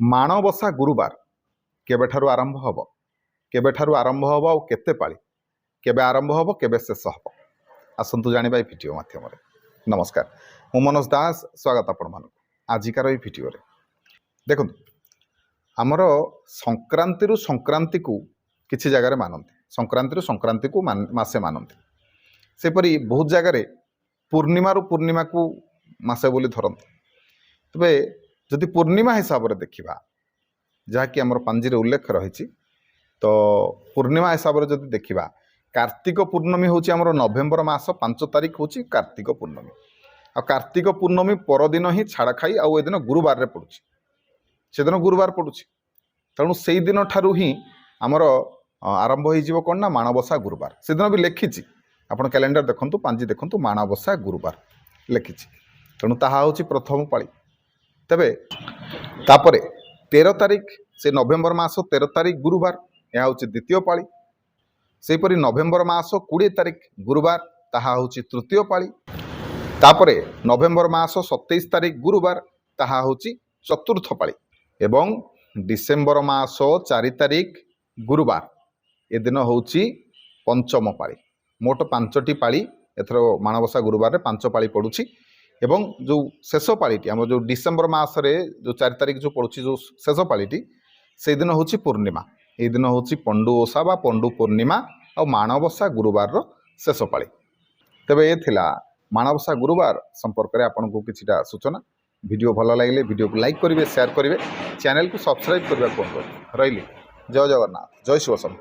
ମାଣବସା ଗୁରୁବାର କେବେଠାରୁ ଆରମ୍ଭ ହେବ, କେବେଠାରୁ ଆରମ୍ଭ ହେବ ଆଉ କେତେ ପାଳି, କେବେ ଆରମ୍ଭ ହେବ, କେବେ ଶେଷ ହେବ, ଆସନ୍ତୁ ଜାଣିବା ଏହି ଭିଡ଼ିଓ ମାଧ୍ୟମରେ। ନମସ୍କାର, ମୁଁ ମନୋଜ ଦାସ, ସ୍ୱାଗତ ଆପଣମାନଙ୍କୁ ଆଜିକାର ଏହି ଭିଡ଼ିଓରେ। ଦେଖନ୍ତୁ, ଆମର ସଂକ୍ରାନ୍ତିରୁ ସଂକ୍ରାନ୍ତିକୁ କିଛି ଜାଗାରେ ମାନନ୍ତି, ସଂକ୍ରାନ୍ତିରୁ ସଂକ୍ରାନ୍ତିକୁ ମାସେ ମାନନ୍ତି। ସେପରି ବହୁତ ଜାଗାରେ ପୂର୍ଣ୍ଣିମାରୁ ପୂର୍ଣ୍ଣିମାକୁ ମାସେ ବୋଲି ଧରନ୍ତି। ତେବେ ଯଦି ପୂର୍ଣ୍ଣିମା ହିସାବରେ ଦେଖିବା, ଯାହାକି ଆମର ପାଞ୍ଜିରେ ଉଲ୍ଲେଖ ରହିଛି, ତ ପୂର୍ଣ୍ଣିମା ହିସାବରେ ଯଦି ଦେଖିବା, କାର୍ତ୍ତିକ ପୂର୍ଣ୍ଣମୀ ହେଉଛି ଆମର ନଭେମ୍ବର ମାସ 5 ତାରିଖ ହେଉଛି କାର୍ତ୍ତିକ ପୂର୍ଣ୍ଣମୀ। ଆଉ କାର୍ତ୍ତିକ ପୂର୍ଣ୍ଣମୀ ପରଦିନ ହିଁ ଛାଡ଼ଖାଇ, ଆଉ ଏଦିନ ଗୁରୁବାରରେ ପଡ଼ୁଛି, ସେଦିନ ଗୁରୁବାର ପଡ଼ୁଛି। ତେଣୁ ସେଇଦିନ ଠାରୁ ହିଁ ଆମର ଆରମ୍ଭ ହୋଇଯିବ କ'ଣ ନା ମାଣବସା ଗୁରୁବାର। ସେଦିନ ବି ଲେଖିଛି, ଆପଣ କ୍ୟାଲେଣ୍ଡର ଦେଖନ୍ତୁ, ପାଞ୍ଜି ଦେଖନ୍ତୁ, ମାଣବସା ଗୁରୁବାର ଲେଖିଛି। ତେଣୁ ତାହା ହେଉଛି ପ୍ରଥମ ପାଳି। ତେବେ ତାପରେ 13 ତାରିଖ, ସେ ନଭେମ୍ବର ମାସ 13 ତାରିଖ ଗୁରୁବାର, ଏହା ହେଉଛି ଦ୍ୱିତୀୟ ପାଳି। ସେହିପରି ନଭେମ୍ବର ମାସ 20 ତାରିଖ ଗୁରୁବାର, ତାହା ହେଉଛି ତୃତୀୟ ପାଳି। ତାପରେ ନଭେମ୍ବର ମାସ 27 ତାରିଖ ଗୁରୁବାର, ତାହା ହେଉଛି ଚତୁର୍ଥ ପାଳି। ଏବଂ ଡିସେମ୍ବର ମାସ 4 ତାରିଖ ଗୁରୁବାର, ଏଦିନ ହେଉଛି ପଞ୍ଚମ ପାଳି। ମୋଟ 5ଟି ପାଳି ଏଥର ମାଣବସା ଗୁରୁବାରରେ 5 ପାଳି ପଡ଼ୁଛି। ଏବଂ ଯେଉଁ ଶେଷ ପାଳିଟି, ଆମର ଯେଉଁ ଡିସେମ୍ବର ମାସରେ ଯେଉଁ 4 ତାରିଖ ଯେଉଁ ପଡ଼ୁଛି, ଯେଉଁ ଶେଷ ପାଳିଟି, ସେଇଦିନ ହେଉଛି ପୂର୍ଣ୍ଣିମା। ଏଇ ଦିନ ହେଉଛି ପଣ୍ଡୁ ଓଷା ବା ପଣ୍ଡୁ ପୂର୍ଣ୍ଣିମା ଆଉ ମାଣବସା ଗୁରୁବାରର ଶେଷ ପାଳି। ତେବେ ଏ ଥିଲା ମାଣବସା ଗୁରୁବାର ସମ୍ପର୍କରେ ଆପଣଙ୍କୁ କିଛିଟା ସୂଚନା। ଭିଡ଼ିଓ ଭଲ ଲାଗିଲେ ଭିଡ଼ିଓକୁ ଲାଇକ୍ କରିବେ, ସେୟାର କରିବେ, ଚ୍ୟାନେଲକୁ ସବସ୍କ୍ରାଇବ୍ କରିବାକୁ କୁହନ୍ତୁ। ରହିଲି, ଜୟ ଜଗନ୍ନାଥ, ଜୟ ଶିବ ଶମ୍ଭୁ।